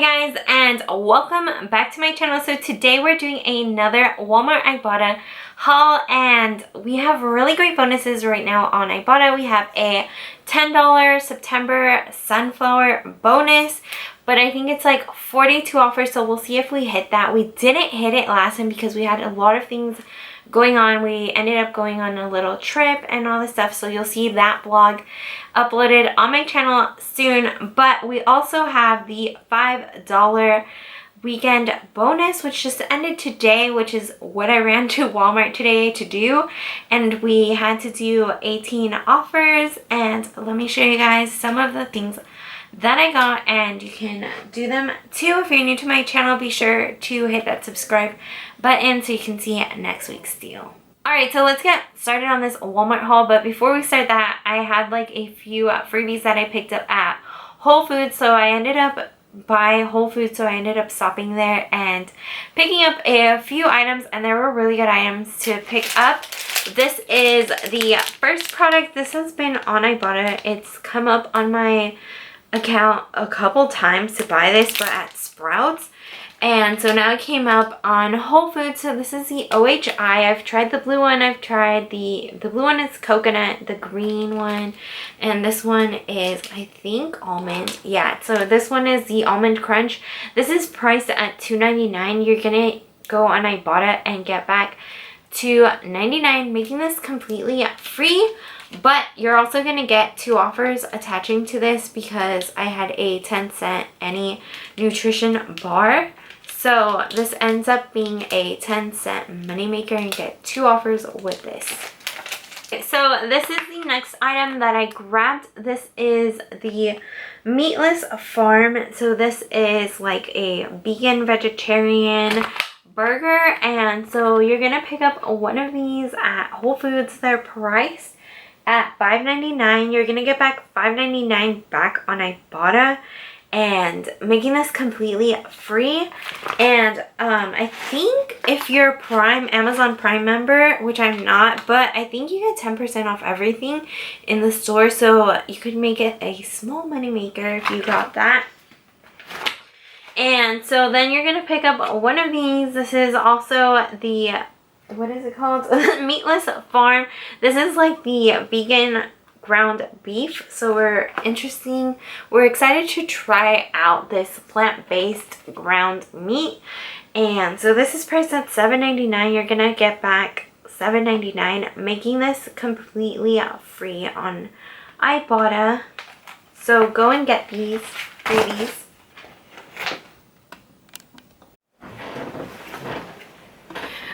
Hi guys, and welcome back to my channel. So today we're doing another Walmart Ibotta haul, and we have really great bonuses right now on Ibotta. We have a $10 September sunflower bonus, but I think it's like 42 offers, so we'll see if we hit that. We didn't hit it last time because we had a lot of things going on. We ended up going on a little trip and all this stuff, so you'll see that vlog uploaded on my channel soon. But we also have the $5 weekend bonus, which just ended today, which is what I ran to Walmart today to do, and we had to do 18 offers. And let me show you guys some of the things that I got, and you can do them too. If you're new to my channel, be sure to hit that subscribe button so you can see next week's deal. Alright, so let's get started on this Walmart haul, but before we start that, I had like a few freebies that I picked up at Whole Foods, so I ended up stopping there and picking up a few items, and there were really good items to pick up. This is the first product. This has been on Ibotta. It's come up on my account a couple times to buy this, but at Sprouts, and so now it came up on Whole Foods. So this is the OHI. I've tried the blue one. I've tried the blue one is coconut, the green one, and this one is, I think, almond. Yeah, so this one is the Almond Crunch. This is priced at $2.99. You're gonna go on Ibotta and get back $2.99, making this completely free. But you're also going to get 2 offers attaching to this because I had a 10-cent any nutrition bar. So this ends up being a 10-cent moneymaker, and you get 2 offers with this. Okay, so this is the next item that I grabbed. This is the meatless farm. So this is like a vegan vegetarian burger, and so you're going to pick up one of these at Whole Foods. They're priced at $5.99. You're gonna get back $5.99 back on Ibotta, and making this completely free. And I think if you're Amazon Prime member, which I'm not, but I think you get 10% off everything in the store, so you could make it a small money maker if you got that. And so then you're gonna pick up one of these. This is also the, what is it called? Meatless farm. This is like the vegan ground beef, so we're excited to try out this plant-based ground meat. And so this is priced at $7.99. You're gonna get back $7.99, making this completely free on Ibotta. So go and get these freebies.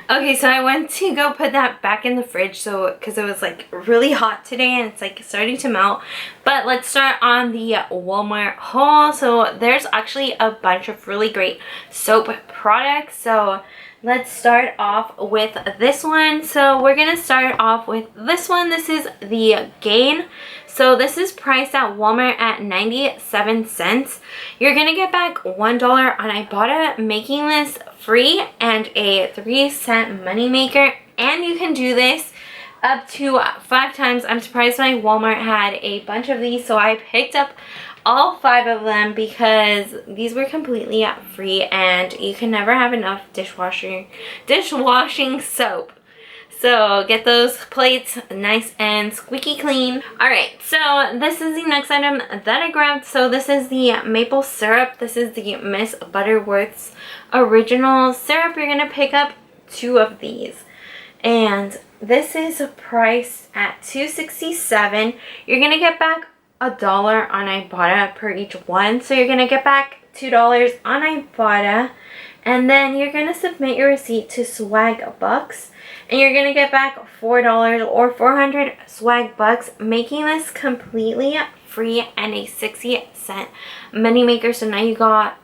Okay, so I went to go put that back in the fridge, so because it was like really hot today and it's like starting to melt. But let's start on the Walmart haul. So there's actually a bunch of really great soap products. So let's start off with this one. So we're gonna start off with this one. This is the Gain. So this is priced at Walmart at 97 cents. You're gonna get back $1 on Ibotta, making this free and a 3-cent moneymaker. And you can do this up to 5 times. I'm surprised my Walmart had a bunch of these, so I picked up all 5 of them because these were completely free, and you can never have enough dishwashing soap. So get those plates nice and squeaky clean. Alright, so this is the next item that I grabbed. So this is the maple syrup. This is the Miss Butterworth's original syrup. You're going to pick up 2 of these. And this is priced at $2.67. You're going to get back $1 on Ibotta per each one. So you're going to get back $2 on Ibotta. And then you're going to submit your receipt to Swagbucks, and you're going to get back $4 or 400 Swagbucks, making this completely free and a 60-cent moneymaker. So now you got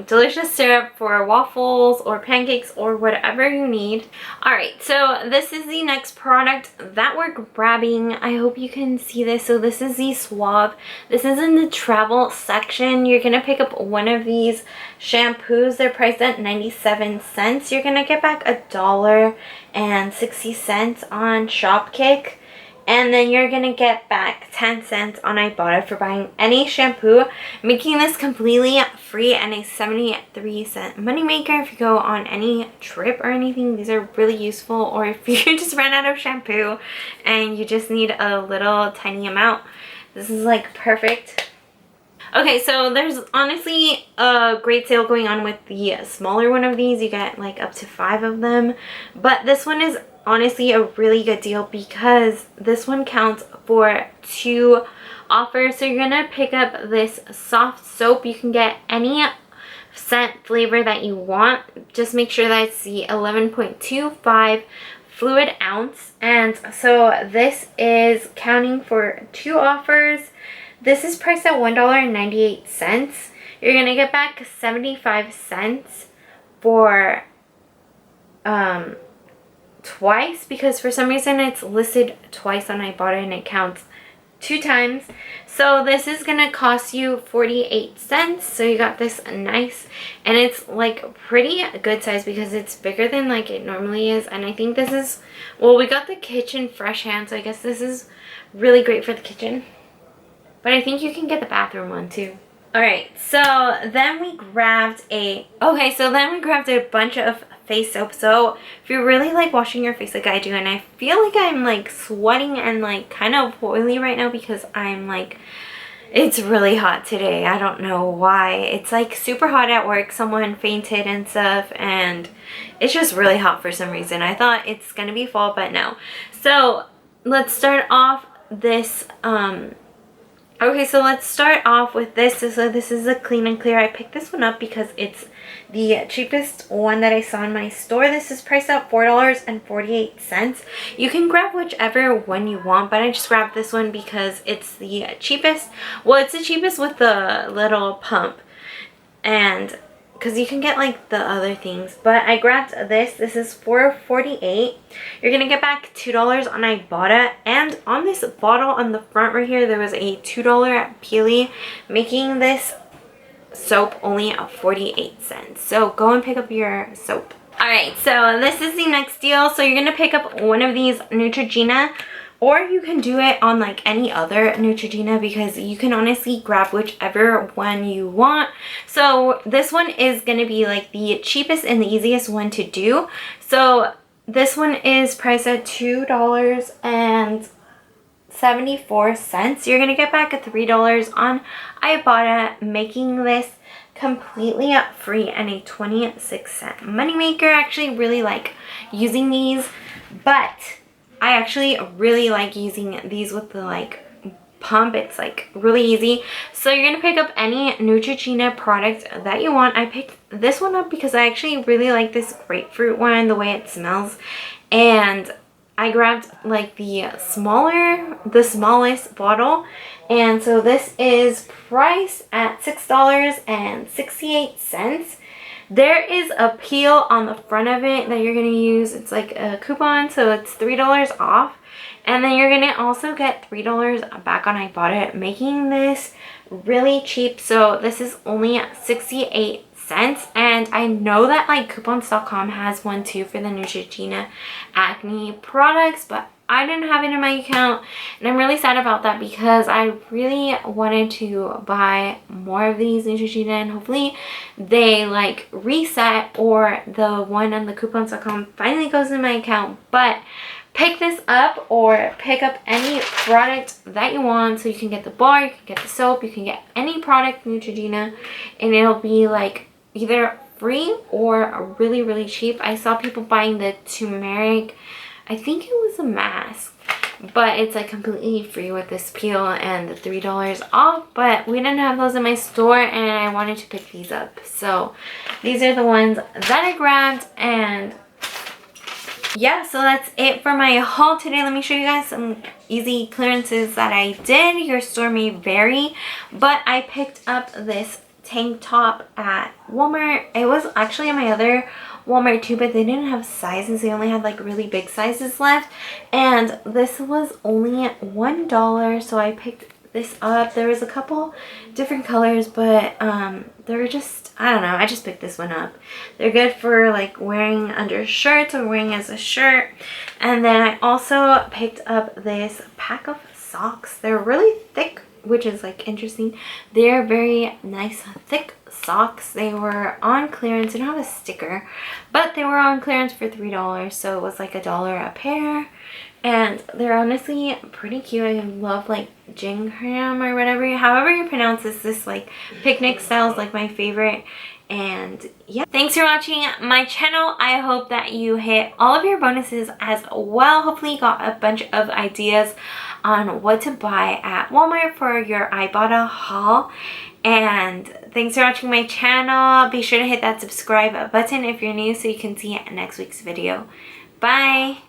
delicious syrup for waffles or pancakes or whatever you need. Alright, so this is the next product that we're grabbing. I hope you can see this. So this is the Suave. This is in the travel section. You're going to pick up one of these shampoos. They're priced at 97 cents. You're going to get back $1.60 on Shopkick. And then you're gonna get back 10 cents on Ibotta for buying any shampoo, making this completely free and a 73-cent moneymaker if you go on any trip or anything. These are really useful, or if you just ran out of shampoo and you just need a little tiny amount, this is like perfect. Okay, so there's honestly a great sale going on with the smaller one of these. You get like up to 5 of them. But this one is honestly a really good deal because this one counts for 2 offers. So you're going to pick up this soft soap. You can get any scent flavor that you want. Just make sure that it's the 11.25 fluid ounce. And so this is counting for 2 offers. This is priced at $1.98. You're going to get back 75 cents for twice, because for some reason it's listed twice on Ibotta and it counts 2 times. So this is going to cost you 48 cents. So you got this nice, and it's like pretty good size because it's bigger than like it normally is. And I think this is, well, we got the kitchen fresh hand, so I guess this is really great for the kitchen. But I think you can get the bathroom one too. Alright, so then we grabbed a bunch of face soap. So if you really like washing your face like I do, and I feel like I'm like sweating and like kind of oily right now because I'm like, it's really hot today. I don't know why. It's like super hot at work. Someone fainted and stuff, and it's just really hot for some reason. I thought it's gonna be fall, but no. So let's start off this okay, so let's start off with this. So this is a Clean and Clear. I picked this one up because it's the cheapest one that I saw in my store. This is priced at $4.48. You can grab whichever one you want, but I just grabbed this one because it's the cheapest. Well, it's the cheapest with the little pump, and because you can get like the other things, but I grabbed this. This is $4.48. You're gonna get back $2 on Ibotta, and on this bottle on the front right here there was a $2 peely, making this soap only 48 cents. So go and pick up your soap. Alright, so this is the next deal. So you're gonna pick up one of these Neutrogena, or you can do it on like any other Neutrogena, because you can honestly grab whichever one you want. So this one is going to be like the cheapest and the easiest one to do. So this one is priced at $2.74. You're going to get back $3 on Ibotta, making this completely free and a 26-cent moneymaker. I actually really like using these, but I actually really like using these with the like pump. It's like really easy. So you're gonna pick up any Neutrogena product that you want. I picked this one up because I actually really like this grapefruit one, the way it smells, and I grabbed like the smallest bottle, and so this is priced at $6.68. There is a peel on the front of it that you're going to use. It's like a coupon, so it's $3 off. And then you're going to also get $3 back on Ibotta, making this really cheap. So this is only 68 cents. And I know that like coupons.com has one too for the Neutrogena acne products, but I didn't have it in my account, and I'm really sad about that because I really wanted to buy more of these Neutrogena, and hopefully they like reset, or the one on the coupons.com finally goes in my account. But pick this up, or pick up any product that you want. So you can get the bar, you can get the soap, you can get any product Neutrogena, and it'll be like either free or really cheap. I saw people buying the turmeric, I think it was a mask, but it's like completely free with this peel and the $3 off. But we didn't have those in my store, and I wanted to pick these up. So these are the ones that I grabbed, and yeah, so that's it for my haul today. Let me show you guys some easy clearances that I did. Your store may vary, but I picked up this tank top at Walmart. It was actually in my other Walmart too, but they didn't have sizes. They only had like really big sizes left, and this was only $1, so I picked this up. There was a couple different colors, but they were just, I don't know, I just picked this one up. They're good for like wearing under shirts or wearing as a shirt. And then I also picked up this pack of socks. They're really thick, which is like interesting. They're very nice thick socks. They were on clearance. They don't have a sticker, but they were on clearance for $3, so it was like $1 a pair. And they're honestly pretty cute. I love like gingham or whatever, however you pronounce this like picnic style is like my favorite. And yeah, thanks for watching my channel. I hope that you hit all of your bonuses as well. Hopefully you got a bunch of ideas on what to buy at Walmart for your Ibotta haul. And thanks for watching my channel. Be sure to hit that subscribe button if you're new so you can see next week's video. Bye!